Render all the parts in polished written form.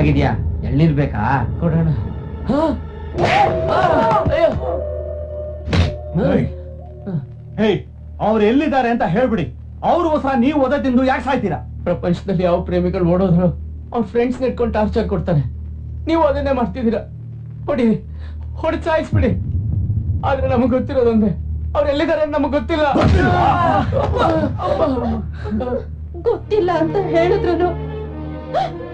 ಆಗಿದ್ಯಾ? ಎಳ್ಳಿರ್ಬೇಕಾ? ಕೊಡೋಣ. ಅವ್ರು ಎಲ್ಲಿದ್ದಾರೆ ಅಂತ ಹೇಳ್ಬಿಡಿ. ಅವ್ರು ಹೊಸ ನೀವು ಓದ ತಿಂದು ಯಾಕೆ ಸಾಯ್ತೀರಾ? ಪ್ರಪಂಚದಲ್ಲಿ ಯಾವ ಪ್ರೇಮಿಗಳು ಓಡೋದ್ರು ಅವ್ರ ಫ್ರೆಂಡ್ಸ್ ನೆಟ್ಕೊಂಡು ಟಾರ್ಚರ್ ಕೊಡ್ತಾರೆ. ನೀವು ಅದನ್ನೇ ಮಾಡ್ತಿದ್ದೀರಾ. ಹೊಡಿ ಸಾಯಿಸ್ಬಿಡಿ. ಆದ್ರೆ ನಮಗ್ ಗೊತ್ತಿರೋದೊಂದೇ, ಅವ್ರು ಎಲ್ಲಿದ್ದಾರೆ ನಮಗ್ ಗೊತ್ತಿಲ್ಲ. ಗೊತ್ತಿಲ್ಲ ಅಂತ ಹೇಳಿದ್ರು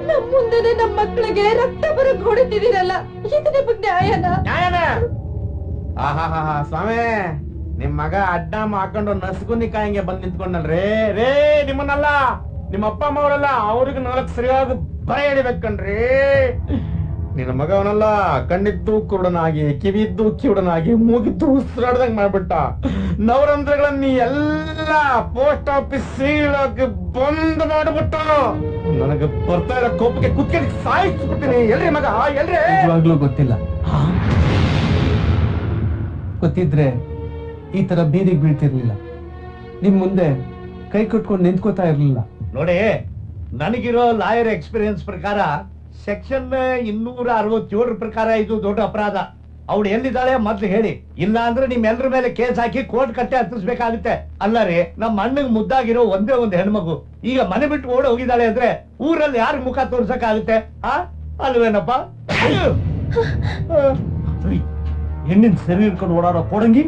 ನಮ್ ಮುಂದೆನೆ ನಮ್ ಮಕ್ಳಿಗೆ ರಕ್ತ ಬರಕ್ ಹೊಡಿತಿದ್ದೀರಲ್ಲ, ಇದು ನಿಮಗ್ ನ್ಯಾಯನಾ? ಸ್ವಾಮಿ, ನಿಮ್ ಮಗ ಅಡ್ಡ ಹಾಕೊಂಡು ನಸ್ಗುನಿ ಕಾಯಿಗೆ ಬಂದ್ ನಿಂತ್ಕೊಂಡಲ್ರಿ. ನಿಮ್ಮನ್ನಲ್ಲ, ನಿಮ್ಮ ಅಪ್ಪ ಅಮ್ಮ ಅವರಲ್ಲ, ಅವ್ರಿಗೆ 4 ಸರಿಯಾದ ಭಯ ಹಿಡಿಬೇಕನ್ರಿ. ನಿನ್ನ ಮಗ ಅವನಲ್ಲ, ಕಣ್ಣಿದ್ದು ಕುರುಡನಾಗಿ, ಕಿವಿದ್ದು ಕಿವುಡನಾಗಿ, ಮೂಗಿದ್ದು ಉಸಿರಾಡ್ದಂಗ್ ಮಾಡ್ಬಿಟ್ಟ. ನವರಂಧ್ರಗಳನ್ನ ಎಲ್ಲ ಪೋಸ್ಟ್ ಆಫೀಸ್ ಸೀಳಕ್ಕೆ ಬಂದ್ ಮಾಡ್ಬಿಟ್ಟ. ನನಗೆ ಬರ್ತಾ ಇರೋ ಕೋಪಕ್ಕೆ ಕುತ್ಕೊಂಡು ಸಾಯಿಸ್ಬಿಡ್ತೀನಿ. ಎಲ್ರಿ ಮಗ, ಎಲ್ರಿ? ನಿಜವಾಗ್ಲೂ ಗೊತ್ತಿಲ್ಲ. ಗೊತ್ತಿದ್ರೆ ಈ ತರ ಬೀದಿಗೆ ಬೀಳ್ತಿರ್ಲಿಲ್ಲ. ನಿಮ್ ಮುಂದೆ ಕೈ ಕಟ್ಕೊಂಡು ನಿಂತ್ಕೋತಾ ಇರ್ಲಿಲ್ಲ. ನೋಡಿ, ನನಗಿರೋ ಲಾಯರ್ ಎಕ್ಸ್ಪೀರಿಯನ್ಸ್ ಪ್ರಕಾರ ಸೆಕ್ಷನ್ 267 ಪ್ರಕಾರ ಇದು ದೊಡ್ಡ ಅಪರಾಧ. ಅವಳು ಎಲ್ಲಿದ್ದಾಳೆ ಮೊದ್ಲು ಹೇಳಿ, ಇಲ್ಲ ಅಂದ್ರೆ ನಿಮ್ಮೆಲ್ಲರ ಮೇಲೆ ಕೇಸ್ ಹಾಕಿ ಕೋರ್ಟ್ ಕಟ್ಟೆ ಹತ್ತಿಸ್ಬೇಕಾಗುತ್ತೆ. ಅಲ್ಲ ರೀ, ನಮ್ಮ ಅಣ್ಣಗ್ ಮುದ್ದಾಗಿರೋ ಒಂದೇ ಒಂದು ಹೆಣ್ಮಗು ಈಗ ಮನೆ ಬಿಟ್ಟು ಓಡಿ ಹೋಗಿದ್ದಾಳೆ ಅಂದ್ರೆ ಊರಲ್ಲಿ ಯಾರಿಗ ಮುಖ ತೋರ್ಸಕ್ಕಾಗುತ್ತೆ? ಅಲ್ವೇನಪ್ಪ? ಹೆಣ್ಣಿನ ಸರಿ ಇಟ್ಕೊಂಡು ಓಡಾಡೋ ಕೊಡಂಗಿ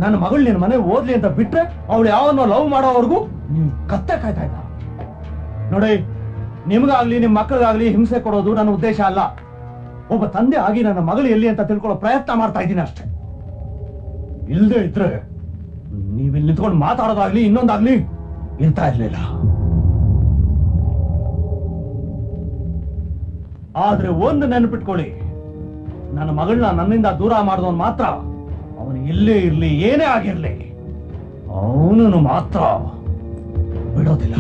ನನ್ನ ಮಗಳು ನಿನ್ನ ಮನೆ ಓದ್ಲಿ ಅಂತ ಬಿಟ್ರೆ ಅವಳು ಯಾವನ್ನೋ ಲವ್ ಮಾಡೋವರೆಗೂ ನೀವು ಕತ್ತೆ ಕಾಯ್ತಾ ಇದ್ದ. ನೋಡಿ, ನಿಮ್ಗಾಗ್ಲಿ ನಿಮ್ ಮಕ್ಕಳಿಗಾಗ್ಲಿ ಹಿಂಸೆ ಕೊಡೋದು ನನ್ನ ಉದ್ದೇಶ ಅಲ್ಲ. ಒಬ್ಬ ತಂದೆ ಆಗಿ ನನ್ನ ಮಗಳು ಎಲ್ಲಿ ಅಂತ ತಿಳ್ಕೊಳ್ಳೋ ಪ್ರಯತ್ನ ಮಾಡ್ತಾ ಇದ್ದೀನಿ ಅಷ್ಟೇ. ಇಲ್ದೇ ಇದ್ರೆ ನೀವಿಲ್ಲಿ ನಿಂತ್ಕೊಂಡು ಮಾತಾಡೋದಾಗ್ಲಿ ಇನ್ನೊಂದಾಗ್ಲಿ ಇರ್ತಾ ಇರ್ಲಿಲ್ಲ. ಆದ್ರೆ ಒಂದು ನೆನಪಿಟ್ಕೊಳ್ಳಿ, ನನ್ನ ಮಗಳನ್ನ ನನ್ನಿಂದ ದೂರ ಮಾಡಿದವನು ಮಾತ್ರ, ಅವನು ಇಲ್ಲೇ ಇರ್ಲಿ ಏನೇ ಆಗಿರ್ಲಿ, ಅವನನ್ನು ಮಾತ್ರ ಬಿಡೋದಿಲ್ಲ.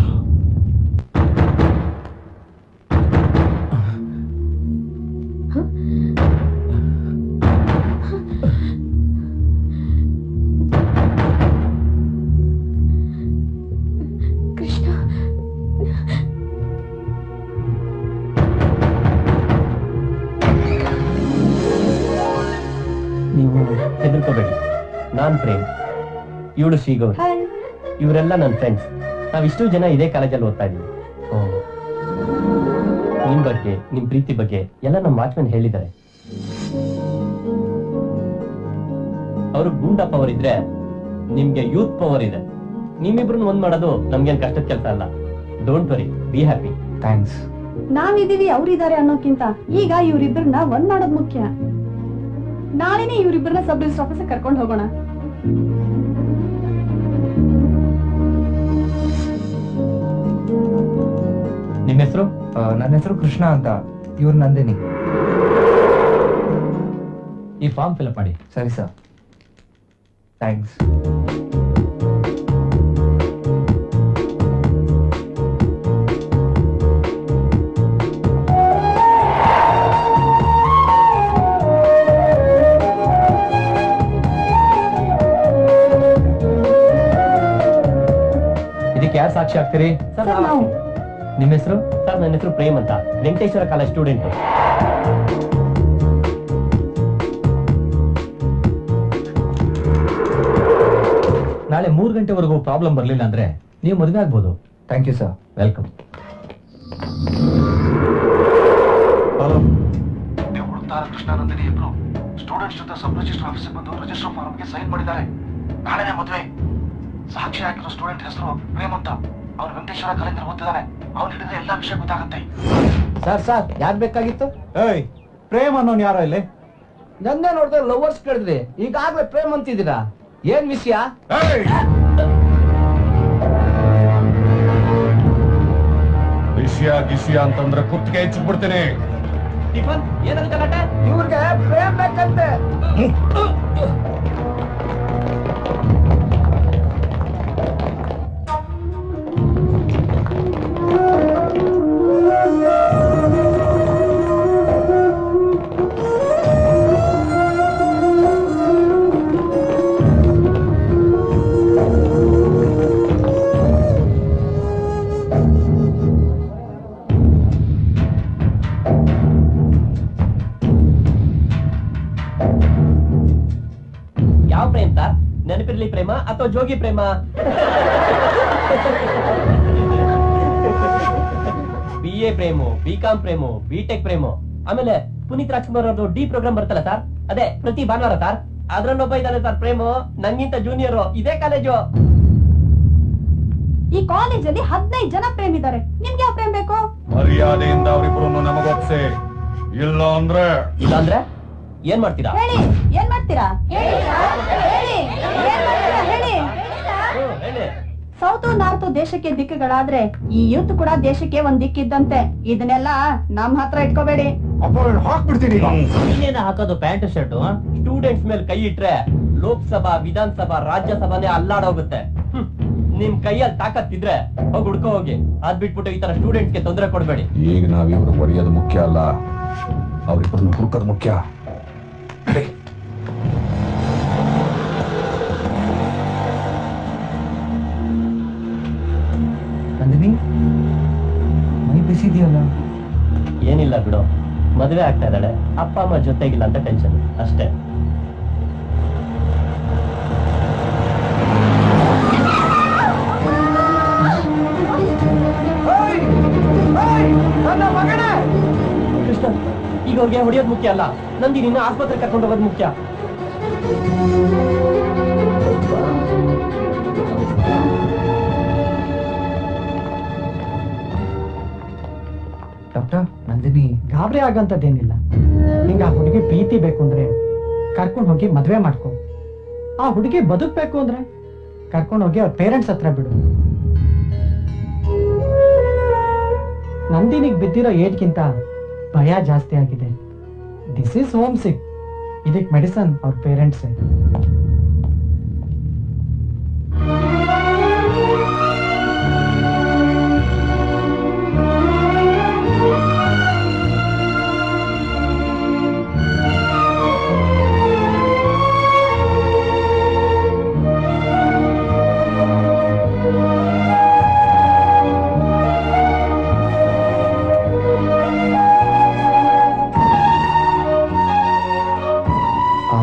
ಕೃಷ್ಣ, ನೀವು ಹೆದರ್ಕೋಬೇಡಿ. ನಾನ್ ಪ್ರೇಮ್, ಇವಳು ಶ್ರೀಗೌರಿ, ಹಾಯ್. ಇವರೆಲ್ಲ ನನ್ನ ಫ್ರೆಂಡ್ಸ್. ನಾವಿಷ್ಟು ಜನ ಇದೇ ಕಾಲೇಜಲ್ಲಿ ಓದ್ತಾ ಇದೀವಿ. ನಿಮ್ ಬಗ್ಗೆ, ನಿಮ್ ಪ್ರೀತಿ ಬಗ್ಗೆ ಎಲ್ಲ ನಮ್ಮ ವಾಚ್ಮನ್ ಹೇಳಿದ್ದಾರೆ. ಅವರು ಗೂಂಡಾ ಪವರ್ ಇದ್ರೆ ನಿಮ್ಗೆ ಯೂತ್ ಪವರ್ ಇದೆ. ನಿಮ್ಮಿಬ್ರನ್ನ ಒಂದ್ ಮಾಡೋದು ನಮ್ಗೇನ್ ಕಷ್ಟದ ಕೆಲಸ ಅಲ್ಲ. Don't worry, be happy. Thanks. ನಾವಿದೀವಿ ಅವ್ರಿದ್ದಾರೆ ಅನ್ನೋಕ್ಕಿಂತ ಈಗ ಇವ್ರಿಬ್ರನ್ನ ಒಂದ್ ಮಾಡೋದ್ ಮುಖ್ಯ. ನಾಳೆನೆ ಇವ್ರಿಬ್ರನ್ನ ಸಬ್ ರಿಜಿಸ್ಟರ್ ಆಫೀಸ್ ಕರ್ಕೊಂಡು ಹೋಗೋಣ. ನಿಮ್ ಹೆಸರು? ನನ್ನ ಹೆಸರು ಕೃಷ್ಣ ಅಂತ. ಇವ್ರು ನಂದಿನಿ. ಈ ಫಾರ್ಮ್ ಫಿಲ್ಅಪ್ ಮಾಡಿ. ಸರಿ ಸರ್, ಥ್ಯಾಂಕ್ಸ್. ಇದಕ್ಕೆ ಯಾರು ಸಾಕ್ಷಿ ಆಗ್ತೀರಿ? ಸರ್, ನಾವು. ನಿಮ್ಮ ಹೆಸರು? ಸರ್, ನನ್ನ ಹೆಸರು ಪ್ರೇಮ್ ಅಂತ, ವೆಂಕಟೇಶ್ವರ ಕಾಲೇಜ್ ಸ್ಟೂಡೆಂಟ್. ನಾಳೆ 3 ಗಂಟೆವರೆಗೂ ಪ್ರಾಬ್ಲಮ್ ಬರಲಿಲ್ಲ ಅಂದ್ರೆ ನೀವು ಮದುವೆ ಆಗ್ಬೋದು. Thank you sir. Welcome. Hello, ನೀವು ಹುಡುಕ್ತಾರ ಕೃಷ್ಣ ನಂದಿನಿ ಇಬ್ರು ಸ್ಟೂಡೆಂಟ್ಸ್ ಜೊತೆ ಸಬ್ ರಿಜಿಸ್ಟರ್ ಆಫೀಸಿಗೆ ಬಂದು ರಿಜಿಸ್ಟರ್ ಫಾರ್ಮ್ಗೆ ಸೈನ್ ಮಾಡಿದ್ದಾರೆ. ನಾಳೆನೇ ಮದುವೆ. ಸಾಕ್ಷಿ ಹಾಕಿರೋ ಸ್ಟೂಡೆಂಟ್ ಹೆಸರು ಪ್ರೇಮ್ ಅಂತ. ಅವ್ನು ವೆಂಕಟೇಶ್ವರ ಕಾಲೇಜಲ್ಲಿ ಓದ್ತಿದ್ದಾನೆ. ಅವ್ನು ಹಿಡಿದ್ರೆ ಎಲ್ಲಾ ವಿಷಯ ಗೊತ್ತಾಗುತ್ತೆ. ಸರ್ ಯಾರು ಬೇಕಾಗಿತ್ತು? ಏಯ್, ಪ್ರೇಮ್ ಅನ್ನೋನ್ ಯಾರೋ ಇಲ್ಲಿ? ನನ್ನೇ ನೋಡಿದ್ರೆ ಲವರ್ಸ್ ಕೇಳಿದ್ರಿ, ಈಗಾಗ್ಲೇ ಪ್ರೇಮ್ ಅಂತಿದ್ದೀರಾ. ಏನ್ ವಿಷಯ? ವಿಷಯ ಅಂತಂದ್ರೆ ಕುತ್ತಿಗೆ ಹೆಚ್ಚಿಬಿಡ್ತೀನಿ. ಏನಂತ ಗಲಾಟೆ? ಇವ್ರಿಗೆ ಪ್ರೇಮ್ ಬೇಕಂತೆ. ಪಿರ್ಲಿ ಪ್ರೇಮ ಅಥವಾ ಜೋಗಿ ಪ್ರೇಮ? BA frame, BCom frame, BTech frame. ಆಮೇಲೆ ಪುನೀತ್ ರಾಜ್ಕುಮಾರ್ ಅವ್ರದ್ದು ಡಿ ಪ್ರೋಗ್ರಾಮ್ ಬರ್ತಲ್ಲ ಸರ್, ಅದೇ ಪ್ರತಿ ಭಾನುವಾರ ಸರ್, ಅದ್ರಲ್ಲೊಬ್ಬ ಇದ್ದಾನೆ ಸರ್ ಪ್ರೇಮು, ನಂಗಿಂತ ಜೂನಿಯರ್, ಇದೇ ಕಾಲೇಜು. ಈ ಕಾಲೇಜಲ್ಲಿ 15 ಜನ ಪ್ರೇಮ್ ಇದ್ದಾರೆ, ನಿಮ್ಗೆ ಯಾವ ಪ್ರೇಮ್ ಬೇಕು? ಮರ್ಯಾದೆಯಿಂದ ಅವರಿಬ್ಬರು ನಮಗೊಪ್ಸೆ, ಇಲ್ಲ ಅಂದ್ರೆ ಇಲ್ಲಾಂದ್ರೆ ಏನ್ ಮಾಡ್ತೀರಾ? ಹೇಳಿ, ಏನ್ ಮಾಡ್ತೀರಾ? ಹೇಳಿ, ಏನ್ ಮಾಡ್ತೀರಾ? ಹೇಳಿ. ಹೇಳಿ. ಸೌತ್ ನಾರ್ತ್ ದೇಶಕ್ಕೆ ದಿಕ್ಕುಗಳಾದ್ರೆ ಈ ಯೂತ್ ಕೂಡ ದೇಶಕ್ಕೆ ಒಂದ್ ದಿಕ್ಕಿದ್ದಂತೆ. ಇದನ್ನೆಲ್ಲ ನಮ್ ಹತ್ರ ಇಟ್ಕೋಬೇಡಿ. ಹಾಕ್ಬಿಡ್ತೀನಿ ಈಗ. ನೀನೇನ ಹಾಕೋದು ಪ್ಯಾಂಟ್ ಶರ್ಟ್? ಸ್ಟೂಡೆಂಟ್ಸ್ ಮೇಲೆ ಕೈ ಇಟ್ರೆ ಲೋಕಸಭಾ, ವಿಧಾನಸಭಾ, ರಾಜ್ಯಸಭಾನೇ ಅಲ್ಲಾಡೋಗುತ್ತೆ. ನಿಮ್ ಕೈಯಲ್ಲಿ ತಾಕತ್ತಿದ್ರೆ ಹೋಗಿ ಹುಡ್ಕೋ ಹೋಗಿ. ಅದ್ ಬಿಟ್ಬಿಟ್ಟು ಈ ತರ ಸ್ಟೂಡೆಂಟ್ಸ್ಗೆ ತೊಂದರೆ ಕೊಡ್ಬೇಡಿ. ಈಗ ನಾವಿಬ್ರು ಹೊಡೆಯೋದು ಮುಖ್ಯ ಅಲ್ಲ, ಅವರಿಬ್ಬರನ್ನು ಹುಡುಕೋದು ಮುಖ್ಯ. ನಂದಿನಿ, ಮೈ ಬಿಸಿದೆಯಲ್ಲ? ಏನಿಲ್ಲ ಬಿಡು, ಮದುವೆ ಆಗ್ತಾ ಇದ್ದಾಳೆ, ಅಪ್ಪ ಅಮ್ಮ ಜೊತೆಗಿಲ್ಲ ಅಂತ ಟೆನ್ಷನ್ ಅಷ್ಟೇ. ಕೃಷ್ಣ, ಈಗ ಅವ್ರಿಗೆ ಹೊಡೆಯೋದು ಮುಖ್ಯ ಅಲ್ಲ, ನಂದಿ ನಿನ್ನ ಆಸ್ಪತ್ರೆಗೆ ಕರ್ಕೊಂಡು ಹೋಗೋದು ಮುಖ್ಯ. ಡಾಕ್ಟರ್, ನಂದಿನಿ ಗಾಬರಿ ಆಗಂತದ್ದೇನಿಲ್ಲ. ನಿಂಗೆ ಆ ಹುಡುಗಿ ಪ್ರೀತಿ ಬೇಕು ಅಂದ್ರೆ ಕರ್ಕೊಂಡು ಹೋಗಿ ಮದ್ವೆ ಮಾಡ್ಕೊ. ಆ ಹುಡುಗಿ ಬದುಕ್ಬೇಕು ಅಂದ್ರೆ ಕರ್ಕೊಂಡು ಹೋಗಿ ಅವ್ರ ಪೇರೆಂಟ್ಸ್ ಹತ್ರ ಬಿಡು. ನಂದಿನಿಗ್ ಬಿದ್ದಿರೋ ಏಜ್ಗಿಂತ ಭಯ ಜಾಸ್ತಿ ಆಗಿದೆ. ದಿಸ್ ಇಸ್ ಹೋಮ್ ಸಿಕ್. ಇದಕ್ ಮೆಡಿಸನ್ ಅವ್ರ ಪೇರೆಂಟ್ಸ್.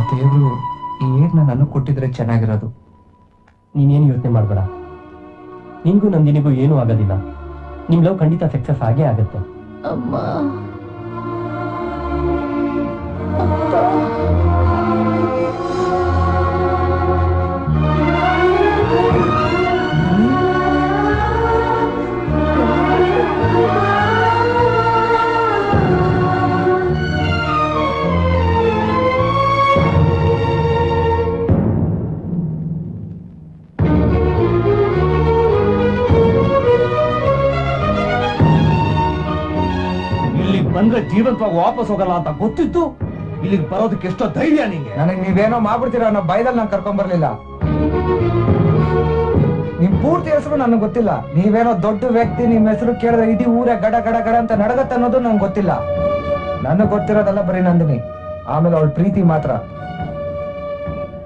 ದೇವ್ರು ಈ ಏಡ್ನ ನನಗ್ ಕೊಟ್ಟಿದ್ರೆ ಚೆನ್ನಾಗಿರೋದು. ನೀನೇನು ಯೋಚನೆ ಮಾಡ್ಬೇಡ, ನಿನ್ಗೂ ನಂದಿನಿಗೂ ಏನೂ ಆಗೋದಿಲ್ಲ. ನಿಮ್ ಲವ್ ಖಂಡಿತ ಸಕ್ಸಸ್ ಆಗೇ ಆಗುತ್ತೆ. ಅಮ್ಮ, ಬಂದ್ರೆ ಜೀವಂತವಾಗಿ ವಾಪಸ್ ಹೋಗಲ್ಲ ಅಂತ ಗೊತ್ತಿತ್ತು ಇಲ್ಲಿಗೆ ಬರೋದಕ್ಕೆ ಎಷ್ಟೋ ಧೈರ್ಯ ನಿಂಗೆ. ನನಗೆ ನೀವೇನೋ ಮಾಡ್ಬಿಡ್ತೀರಾ ಅನ್ನೋ ಭಯದಲ್ಲಿ ನಾನು ಕರ್ಕೊಂಡ್ ಬರ್ಲಿಲ್ಲ. ನಿಮ್ ಪೂರ್ತಿ ಹೆಸರು ನನಗೆ ಗೊತ್ತಿಲ್ಲ. ನೀವೇನೋ ದೊಡ್ಡ ವ್ಯಕ್ತಿ, ನಿಮ್ ಹೆಸರು ಕೇಳಿದ್ರೆ ಇಡೀ ಊರೇ ಗಡ ಗಡ ಗಡ ಅಂತ ನಡಗತ್ತೆ ಅನ್ನೋದು ನಂಗೆ ಗೊತ್ತಿಲ್ಲ. ನನಗ್ ಗೊತ್ತಿರೋದೆಲ್ಲ ಬರೀ ನಂದಿನಿ, ಆಮೇಲೆ ಅವಳ ಪ್ರೀತಿ ಮಾತ್ರ.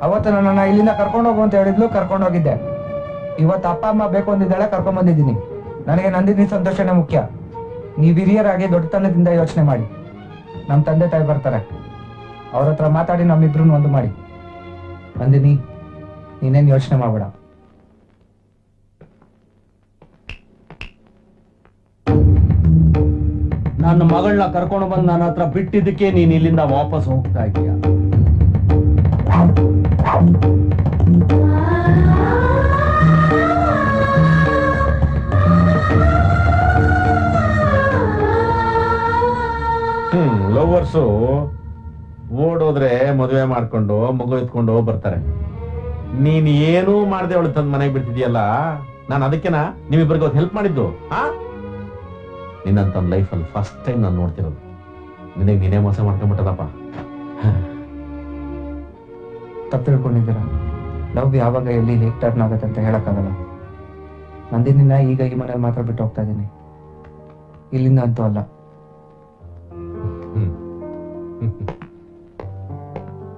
ಅವತ್ತು ನನ್ನನ್ನ ಇಲ್ಲಿಂದ ಕರ್ಕೊಂಡು ಹೋಗು ಅಂತ ಹೇಳಿದ್ಲು, ಕರ್ಕೊಂಡು ಹೋಗಿದ್ದೆ. ಇವತ್ತು ಅಪ್ಪ ಅಮ್ಮ ಬೇಕು ಅಂದಿದ್ದಾಳೆ, ಕರ್ಕೊಂಡ್ ಬಂದಿದ್ದೀನಿ. ನನಗೆ ನಂದಿನಿ ಸಂತೋಷನೇ ಮುಖ್ಯ. ನೀವ್ ಹಿರಿಯರಾಗಿ ದೊಡ್ಡತನದಿಂದ ಯೋಚನೆ ಮಾಡಿ. ನಮ್ ತಂದೆ ತಾಯಿ ಬರ್ತಾರೆ, ಅವ್ರ ಹತ್ರ ಮಾತಾಡಿ ನಮ್ಮಿಬ್ರು ಒಂದು ಮಾಡಿ. ನಂದಿನಿ, ನೀನೇನ್ ಯೋಚನೆ ಮಾಡ್ಬೇಡ. ನನ್ನ ಮಗಳನ್ನ ಕರ್ಕೊಂಡು ಬಂದು ನನ್ನ ಹತ್ರ ಬಿಟ್ಟಿದ್ದಕ್ಕೆ ನೀನ್ ಇಲ್ಲಿಂದ ವಾಪಸ್ ಹೋಗ್ತಾ ಇದೀಯ. ಲವರ್ಸು ಓಡೋದ್ರೆ ಮದುವೆ ಮಾಡ್ಕೊಂಡು ಮಗು ಎತ್ಕೊಂಡು ಬರ್ತಾರೆ. ನೀನ್ ಏನೂ ಮಾಡದೆ ಅವಳು ತಂದ್ ಮನೆಗೆ ಬಿಡ್ತಿದ್ಯಲ್ಲ, ನಾನು ಅದಕ್ಕೆನಾ ನೀವಿಬ್ಬರಿಗೆ ಹೆಲ್ಪ್ ಮಾಡಿದ್ದು. ನಿನ್ನಂತ ಲೈಫಲ್ಲಿ ಫಸ್ಟ್ ಟೈಮ್ ನಾನು ನೋಡ್ತಿರೋದು. ನಿನಗೆ ನೀನೇ ಮೋಸ ಮಾಡ್ಕೊಂಡ್ಬಿಟ್ಟದಪ್ಪ. ತಪ್ಪು ತಿಳ್ಕೊಂಡಿದ್ದೀರಾ. ಲವ್ ಯಾವಾಗ ಎಲ್ಲಿ ಹೇಗೆ ಟರ್ನ್ ಆಗುತ್ತೆ ಅಂತ ಹೇಳಕ್ಕಾಗಲ್ಲ. ನಂದಿನಿನ ಈಗ ಈ ಮನೇಲಿ ಮಾತ್ರ ಬಿಟ್ಟು ಹೋಗ್ತಾ ಇದ್ದೀನಿ, ಇಲ್ಲಿಂದ ಅಂತೂ ಅಲ್ಲ.